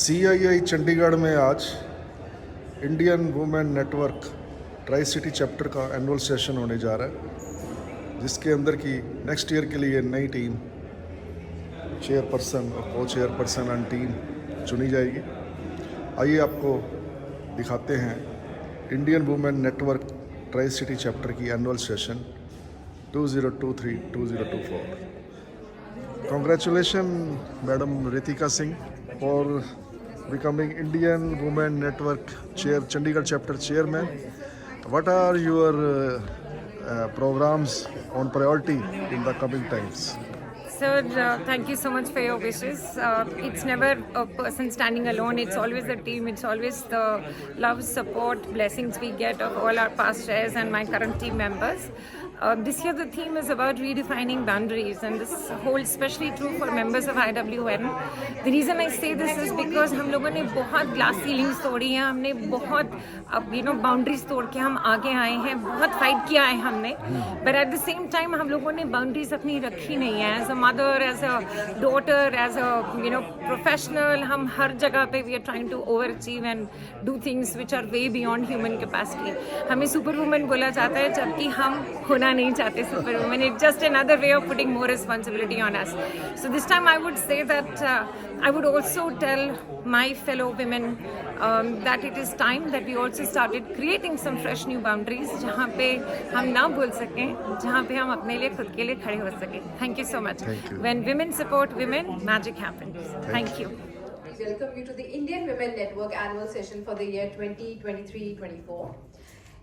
CII Chandigarh में आज Indian women network tri city chapter का एनुअल सेशन होने जा रहा है, जिसके अंदर की नेक्स्ट ईयर के लिए नई टीम, चेयरपर्सन और को चेयरपर्सन एंड टीम चुनी जाएगी। आइए आपको दिखाते हैं Indian women network tri city chapter की annual session 2023-2024। Congratulations, Madam Ritika Singh, for becoming Indian Women Network Chair, Chandigarh Chapter Chairman. What are your programs on priority in the coming times? Sir, thank you so much for your wishes. It's never a person standing alone. It's always a team. It's always the love, support, blessings we get of all our past chairs and my current team members. This year the theme is about redefining boundaries, and this holds especially true for members of IWN. The reason I say this is because हम लोगों ने बहुत glass ceilings तोड़ी हैं, हमने बहुत boundaries तोड़ के हम आगे आए हैं, बहुत fight किया है हमने, but at the same time हम लोगों ने boundaries अपनी रखी नहीं है. As a mother, as a daughter, as a professional, हम हर जगह पे we are trying to overachieve and do things which are way beyond human capacity. हमें superwoman बोला जाता है, जबकि हम होना नहीं चाहते superwoman. It's just another way of putting more responsibility on us. So this time I would say that I would also tell my fellow women that it is time that we also started creating some fresh new boundaries जहाँ पे हम ना बोल सकें, जहाँ पे हम अपने लिए खुद के लिए खड़े हो सकें. Thank you so much. When women support women, magic happens. Thank you. We welcome you to the Indian Women Network annual session for the year 2023-24.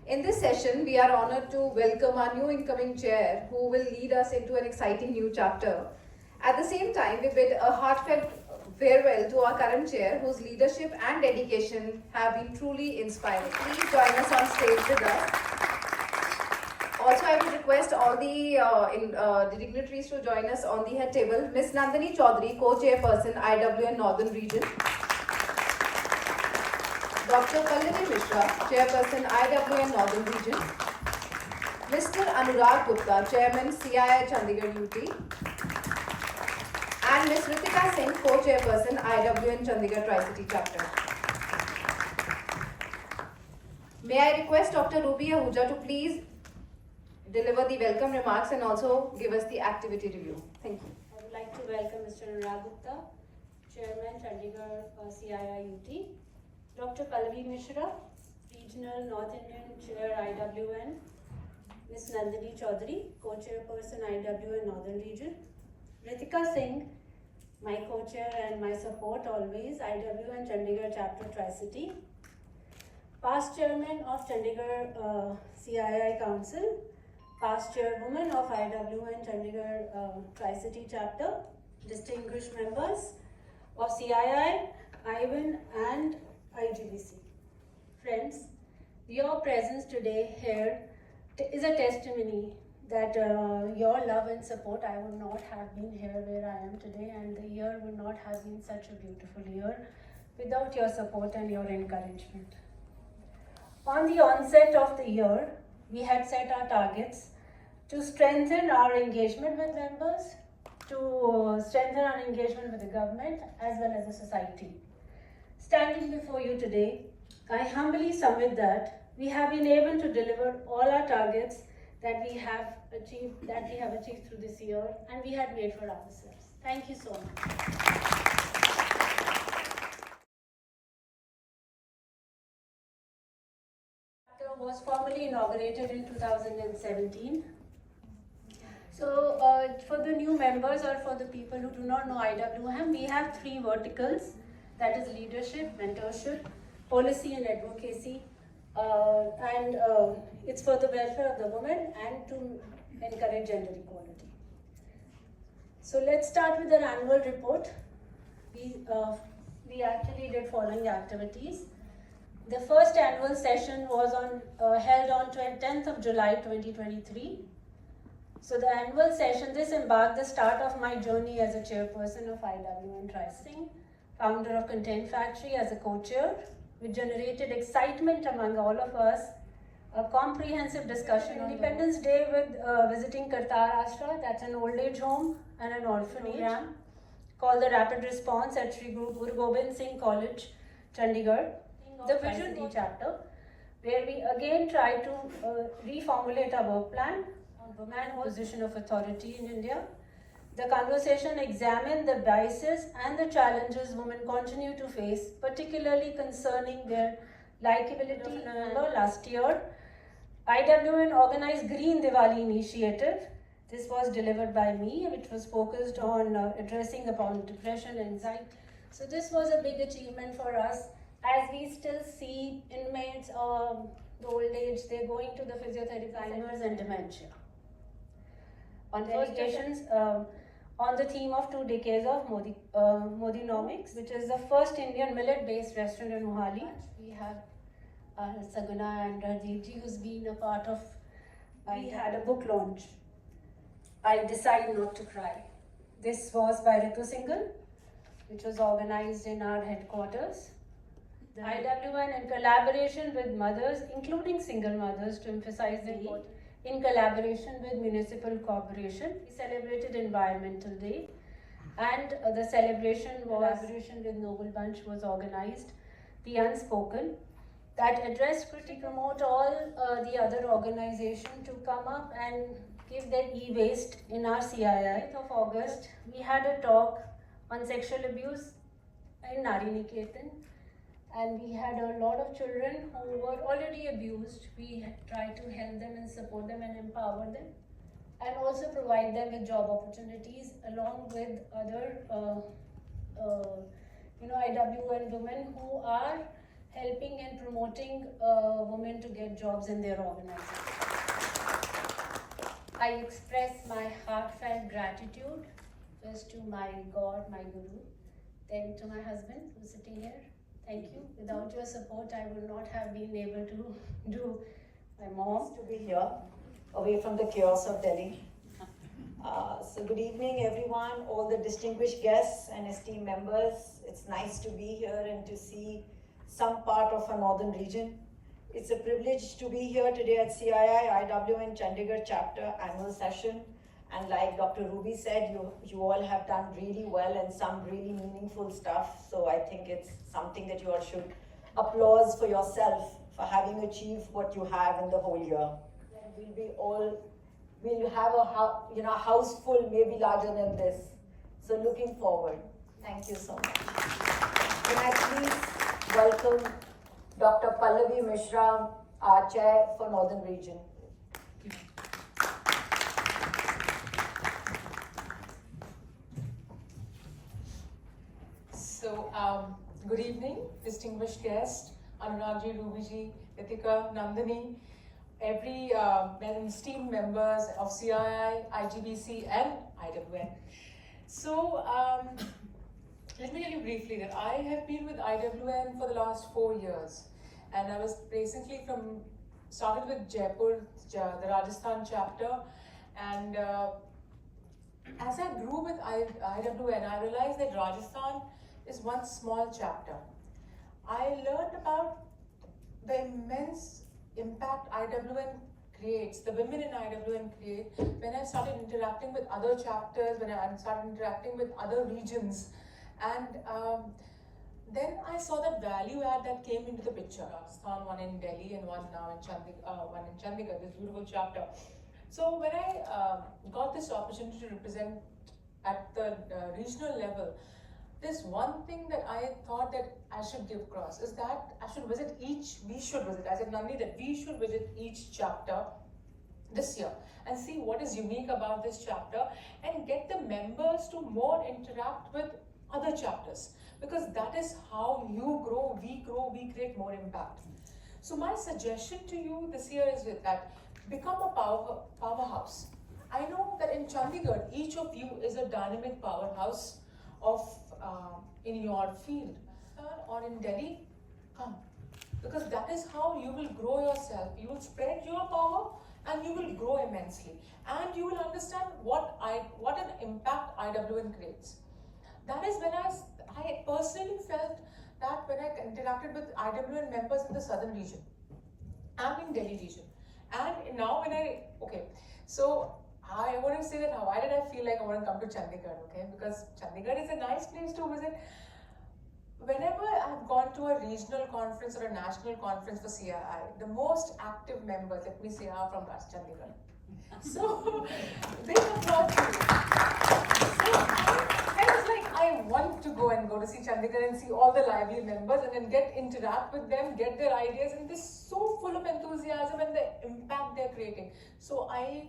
In this session, we are honored to welcome our new incoming chair who will lead us into an exciting new chapter. At the same time, we bid a heartfelt farewell to our current chair whose leadership and dedication have been truly inspiring. Please join us on stage with us. Also, I would request all the dignitaries to join us on the head table. Ms. Nandini Chaudhary, co-chairperson, IWN Northern Region. Dr. Pallavi Mishra, chairperson, IWN Northern Region. Mr. Anurag Gupta, chairman, CII Chandigarh UT. And Ms. Ritika Singh, co-chairperson, IWN Chandigarh Tricity Chapter. May I request Dr. Ruby Ahuja to please deliver the welcome remarks and also give us the activity review. Thank you. I would like to welcome Mr. Anurag Gupta, Chairman, Chandigarh CII UT, Dr. Pallavi Mishra, Regional North Indian Chair IWN, Ms. Nandini Chaudhary, Co-Chairperson IWN Northern Region, Ritika Singh, my co-chair and my support always, IWN Chandigarh Chapter Tricity, past Chairman of Chandigarh CII Council, past Chairwoman of IWN Chandigarh Tricity Chapter, distinguished members of CII, IWN and IGBC. Friends, your presence today here is a testimony that your love and support, I would not have been here where I am today, and the year would not have been such a beautiful year without your support and your encouragement. On the onset of the year, we had set our targets to strengthen our engagement with members, to strengthen our engagement with the government as well as the society. Standing before you today, I humbly submit that we have been able to deliver all our targets that we have achieved through this year and we had made for ourselves. Thank you so much. Was formally inaugurated in 2017. So for the new members or for the people who do not know IWM, we have three verticals, that is leadership, mentorship, policy and advocacy, and it's for the welfare of the women and to encourage gender equality. So let's start with our annual report. We actually did following activities. The first annual session was held on 10th of July 2023. So the annual session, this marked the start of my journey as a chairperson of IWN Tricity, founder of Content Factory as a co-chair, which generated excitement among all of us a comprehensive discussion on Independence Day with visiting Kartar Ashra, that's an old age home and an orphanage program called the Rapid Response at Sri Guru Gobind Singh College, Chandigarh. The Vision chapter, where we again try to reformulate our work plan on women in position of authority in India. The conversation examined the biases and the challenges women continue to face, particularly concerning their likability. In November last year, IWN organized Green Diwali initiative. This was delivered by me, which was focused on addressing upon depression and anxiety. So this was a big achievement for us, as we still see inmates of the old age, they're going to the physiotherapy, Alzheimer's and dementia. On delegations, on the theme of 2 decades of Modinomics, which is the first Indian millet-based restaurant in Mohali. We have Saguna and Rajivji, who's been a part of. We had a book launch. I Decide Not to Cry. This was by Ritu Singhal, which was organized in our headquarters. The IWN, in collaboration with mothers, including single mothers, to emphasize the importance, in collaboration with Municipal Corporation, we celebrated Environmental Day, and the celebration was collaboration with Noble Bunch was organized. The Unspoken, that addressed critical, promote all the other organizations to come up and give their e-waste in our CII. 5th of August, we had a talk on sexual abuse in Nari Niketan, and we had a lot of children who were already abused. We tried to help them and support them and empower them, and also provide them with job opportunities along with other IWN women who are helping and promoting women to get jobs in their organization. I express my heartfelt gratitude first to my God, my Guru, then to my husband who's sitting here. Thank you. Without your support, I would not have been able to do my mom. To be here, away from the chaos of Delhi. So good evening, everyone, all the distinguished guests and esteemed members. It's nice to be here and to see some part of our northern region. It's a privilege to be here today at CII IWN Chandigarh chapter annual session. And like Dr. Ruby said, you all have done really well and some really meaningful stuff. So I think it's something that you all should applaud for yourself for having achieved what you have in the whole year. We'll have a house full, maybe larger than this. So looking forward. Thank you so much. Can I please welcome Dr. Pallavi Mishra, our chair for Northern Region. So, good evening, distinguished guests, Anuragji, Rubiji, Ritika, Nandini, every esteemed members of CII, IGBC and IWN. So, let me tell you briefly that I have been with IWN for the last 4 years, and I was basically started with Jaipur, the Rajasthan chapter, and as I grew with IWN, I realized that Rajasthan is one small chapter. I learned about the immense impact IWN creates, the women in IWN create, when I started interacting with other chapters, when I started interacting with other regions, and then I saw that value add that came into the picture. Rajasthan, one in Delhi and one now in Chandigarh, this beautiful chapter. So when I got this opportunity to represent at the regional level, there's one thing that I thought that I should give across is that I should visit we should visit, I said Nandi, that we should visit each chapter this year and see what is unique about this chapter and get the members to more interact with other chapters, because that is how you grow, we create more impact. So my suggestion to you this year is with that, become a powerhouse. I know that in Chandigarh, each of you is a dynamic powerhouse of in your field, or in Delhi, come, because that is how you will grow yourself. You will spread your power and you will grow immensely, and you will understand what an impact IWN creates. That is when I personally felt that when I interacted with IWN members in the southern region. I'm in Delhi region. And now so I want to say that why did I feel like I want to come to Chandigarh, okay? Because Chandigarh is a nice place to visit. Whenever I've gone to a regional conference or a national conference for CII, the most active members, let me say, are from Chandigarh. So they applaud me. So I was like, I want to go to see Chandigarh and see all the lively members and then interact with them, get their ideas, and they're so full of enthusiasm and the impact they're creating. So I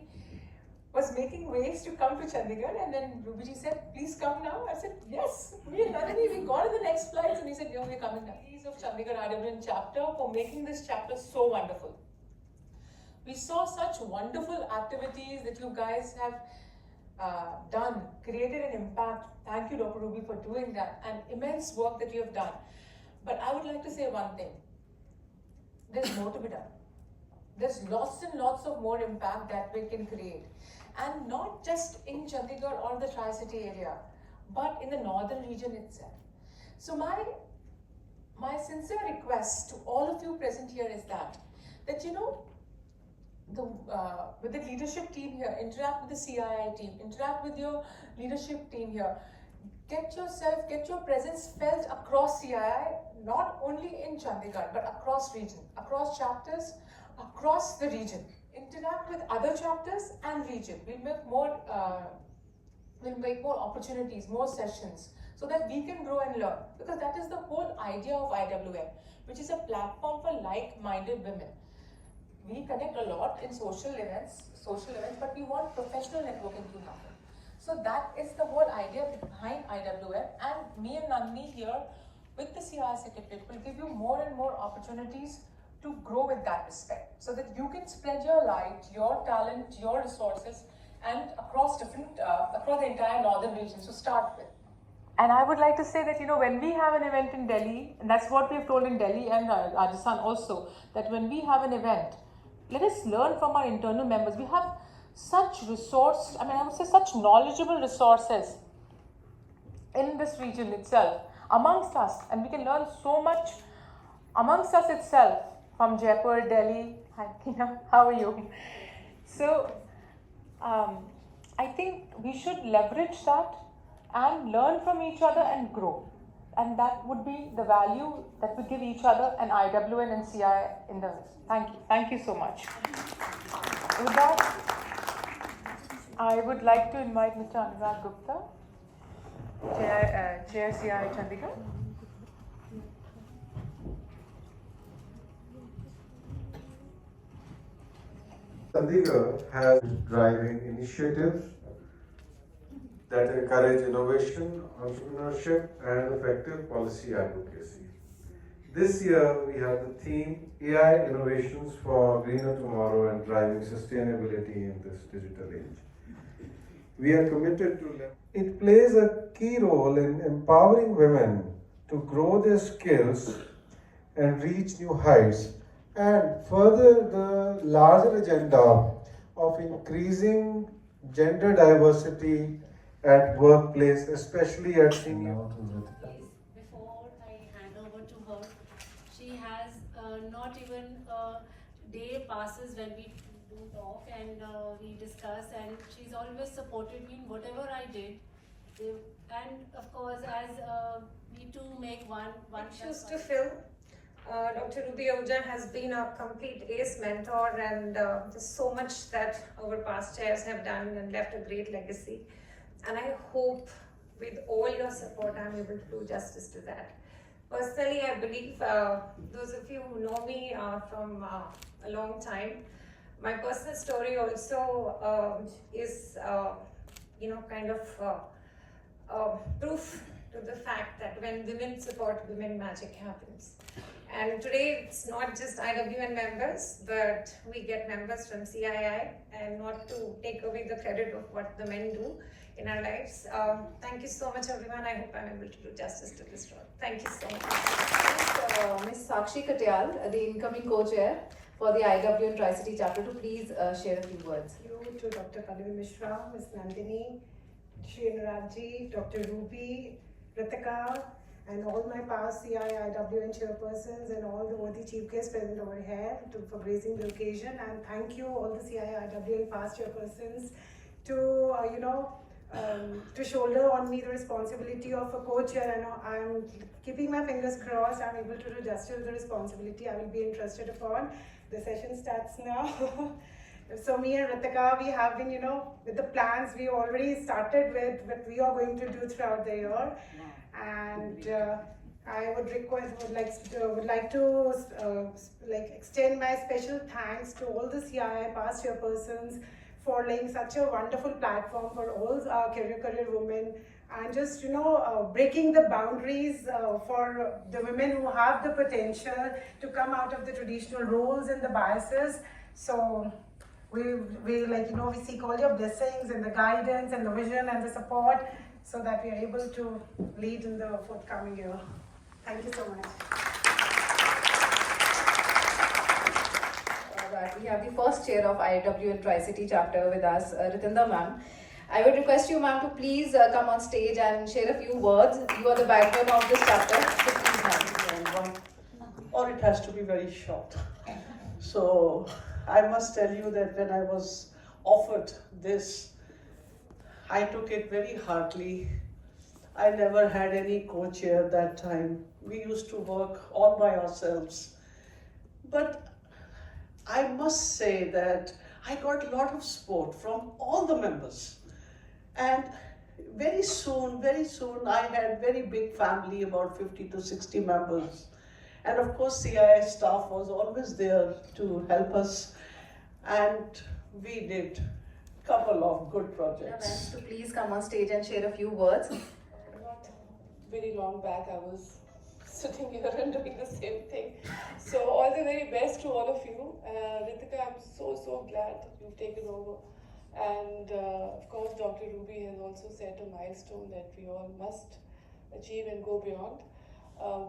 was making ways to come to Chandigarh, and then Ruby said, please come now. I said, yes, me and Nandini, we got on the next flights, and he said, we're coming now. Please of Chandigarh IWN chapter for making this chapter so wonderful. We saw such wonderful activities that you guys have done, created an impact. Thank you, Dr. Ruby, for doing that, and immense work that you have done. But I would like to say one thing. There's more to be done. There's lots and lots of more impact that we can create. And not just in Chandigarh or the Tri-City area, but in the northern region itself. So my sincere request to all of you present here is that you know, with the leadership team here, interact with the CII team, interact with your leadership team here. Get your presence felt across CII, not only in Chandigarh, but across region, across chapters, across the region. Interact with other chapters and region. We'll make more opportunities, more sessions, so that we can grow and learn. Because that is the whole idea of IWM, which is a platform for like-minded women. We connect a lot in social events, but we want professional networking to happen. So that is the whole idea behind IWM, and me and Nandini here with the CI Secretariat will give you more and more opportunities to grow with that respect, so that you can spread your light, your talent, your resources, and across the entire northern region. So start with. And I would like to say that, you know, when we have an event in Delhi, and that's what we've told in Delhi and Rajasthan also, that when we have an event, let us learn from our internal members. We have such I would say such knowledgeable resources in this region itself, amongst us, and we can learn so much amongst us itself from Jaipur, Delhi. Hi, Kina, how are you? So, I think we should leverage that and learn from each other and grow. And that would be the value that we give each other and IWN and CI in the. Thank you. Thank you so much. With that, I would like to invite Mr. Anurag Gupta, Chair CI Chandigarh. Chandigarh has driving initiatives that encourage innovation, entrepreneurship, and effective policy advocacy. This year, we have the theme AI Innovations for Greener Tomorrow and Driving Sustainability in this Digital Age. We are committed to it plays a key role in empowering women to grow their skills and reach new heights, and further the larger agenda of increasing gender diversity at workplace, especially at senior. Before I hand over to her, she has not even a day passes when we do talk and we discuss, and she's always supported me in whatever I did. And of course, as we too make one Shoes to fill. Dr. Ruby Ahuja has been a complete ace mentor, and there's so much that our past chairs have done and left a great legacy. And I hope with all your support, I'm able to do justice to that. Personally, I believe those of you who know me from a long time, my personal story also is, kind of proof to the fact that when women support women, magic happens. And today it's not just IWN members, but we get members from CII, and not to take away the credit of what the men do in our lives. Thank you so much, everyone. I hope I'm able to do justice to this role. Thank you so much. Ms. Sakshi Katyal, the incoming co-chair for the IWN Tri-City chapter, to please share a few words. Thank you to Dr. Pallavi Mishra, Ms. Nandini, Shri Anuragji, Dr. Ruby, Ritika, and all my past CI, IWN chairpersons and all the worthy chief guests present over here for gracing the occasion. And thank you all the CI, IWN past chairpersons to shoulder on me the responsibility of a co-chair. I know I'm keeping my fingers crossed I'm able to do justice to the responsibility I will be entrusted upon. The session starts now. So me and Ritika, we have been, with the plans we already started with what we are going to do throughout the year. And I would like to extend my special thanks to all the CII past chairpersons for laying such a wonderful platform for all career women, and just breaking the boundaries for the women who have the potential to come out of the traditional roles and the biases. So we seek all your blessings and the guidance and the vision and the support so that we are able to lead in the forthcoming year. Thank you so much. We have the first chair of IWN Tricity chapter with us, Ritika ma'am. I would request you, ma'am, to please come on stage and share a few words. You are the backbone of this chapter. So please, ma'am. Or it has to be very short. So I must tell you that when I was offered this, I took it very heartily. I never had any co-chair that time. We used to work all by ourselves. But I must say that I got a lot of support from all the members. And very soon, I had very big family, about 50 to 60 members. And of course, CII staff was always there to help us. And we did a couple of good projects. So please come on stage and share a few words. Not very long back, I was sitting here and doing the same thing. So all the very best to all of you. Ritika, I'm so glad you've taken over. And of course, Dr. Ruby has also set a milestone that we all must achieve and go beyond.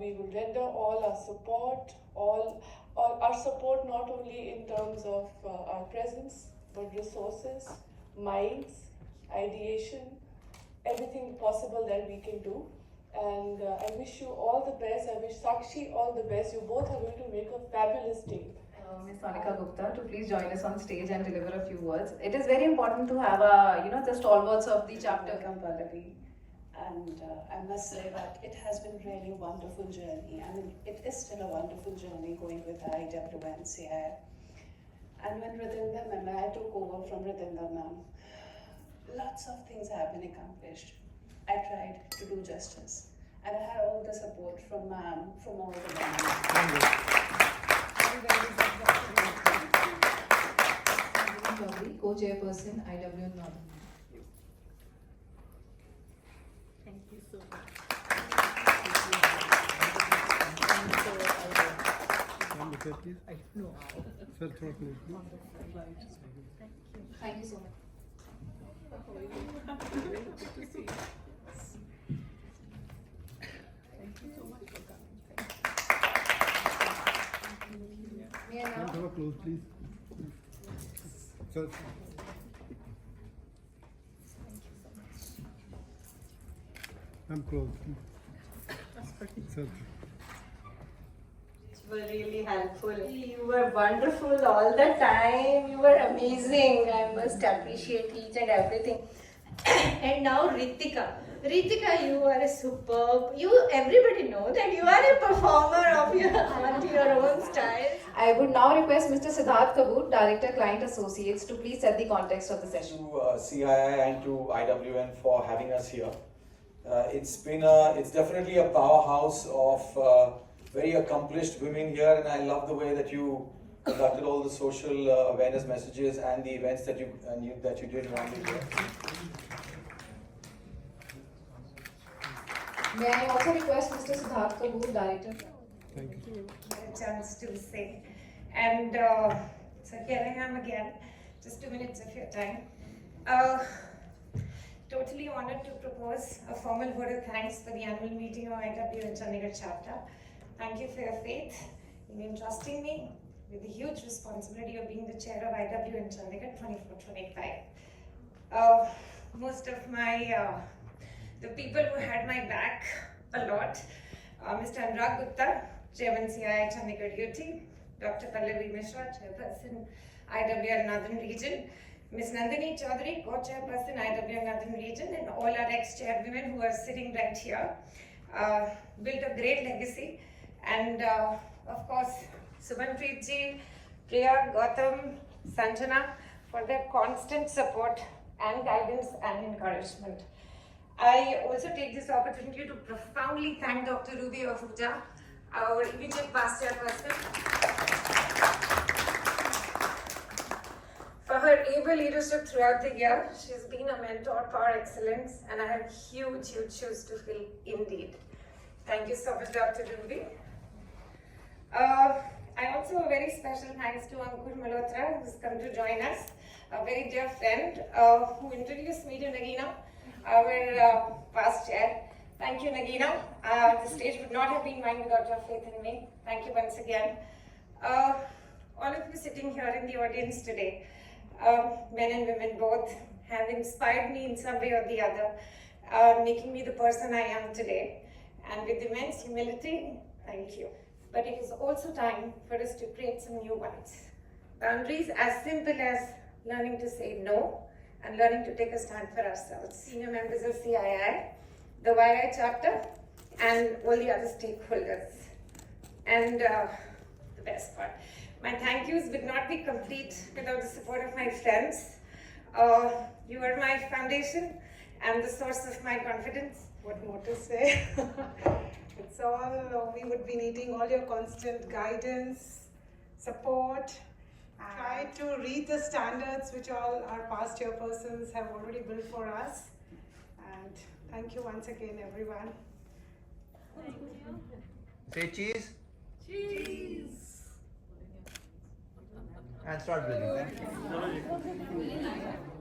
We will render all our support, all our support not only in terms of our presence, but resources, minds, ideation, everything possible that we can do. And I wish you all the best. I wish Sakshi all the best. You both are going to make a fabulous team. Ms. Sonika Gupta to please join us on stage and deliver a few words. It is very important to have the stalwarts of the chapter. Welcome, Pallavi. And I must say that it has been really a wonderful journey. I mean, it is still a wonderful journey going with IWNCI. And when I took over from Ritika ma'am, lots of things have been accomplished. I tried to do justice. And I had all the support from ma'am, from all the members. Co-chairperson, IWN Northern. Thank you so much. Thank you so much. May I now? Close, please. Sir. I'm close. Sir. You were really helpful. You were wonderful all the time. You were amazing. I must appreciate each and everything. And now Ritika. Ritika, you are a superb. Everybody know that you are a performer of your own style. I would now request Mr. Siddharth Kaboor, Director Client Associates, to please set the context of the session. To CII and to IWN for having us here. It's definitely a powerhouse of very accomplished women here, and I love the way that you conducted all the social awareness messages and the events that you did around the year. May I also request Mr. Siddharth Kaboor, Director? Thank you. A chance to say. And so here I am again, just 2 minutes of your time. Totally honored to propose a formal vote of thanks for the annual meeting of IWN Chandigarh chapter. Thank you for your faith in entrusting me with the huge responsibility of being the chair of IWN Chandigarh 24-25. Most of my the people who had my back a lot Mr. Anurag Gupta, Chairman CII Chandigarh UT, Dr. Pallavi Mishra, Chairperson IWR Northern Region, Ms. Nandini Chaudhary, Co-Chairperson IWR Northern Region, and all our ex-chairwomen who are sitting right here, built a great legacy. And of course, Subhanpreet ji, Priya, Gautam, Sanjana, for their constant support and guidance and encouragement. I also take this opportunity to profoundly thank Dr. Ruby Ahuja, our immediate past chairperson, for her able leadership throughout the year. She's been a mentor par excellence, and I have huge shoes to fill indeed. Thank you so much, Dr. Ruby. I also a very special thanks to Ankur Malhotra, who's come to join us, a very dear friend who introduced me to Nagina, our past chair. Thank you, Nagina. The stage would not have been mine without your faith in me. Thank you once again. All of you sitting here in the audience today, men and women both, have inspired me in some way or the other, making me the person I am today. And with immense humility, thank you. But it is also time for us to create some new ones. Boundaries as simple as learning to say no and learning to take a stand for ourselves. Senior members of CII, the YI chapter, and all the other stakeholders. And the best part, my thank yous would not be complete without the support of my friends. You are my foundation and the source of my confidence. What more to say? It's all, we would be needing all your constant guidance, support. Try to read the standards which all our past chairpersons have already built for us. And thank you once again, everyone. Thank you. Say cheese. Cheese. And start building. Thank you.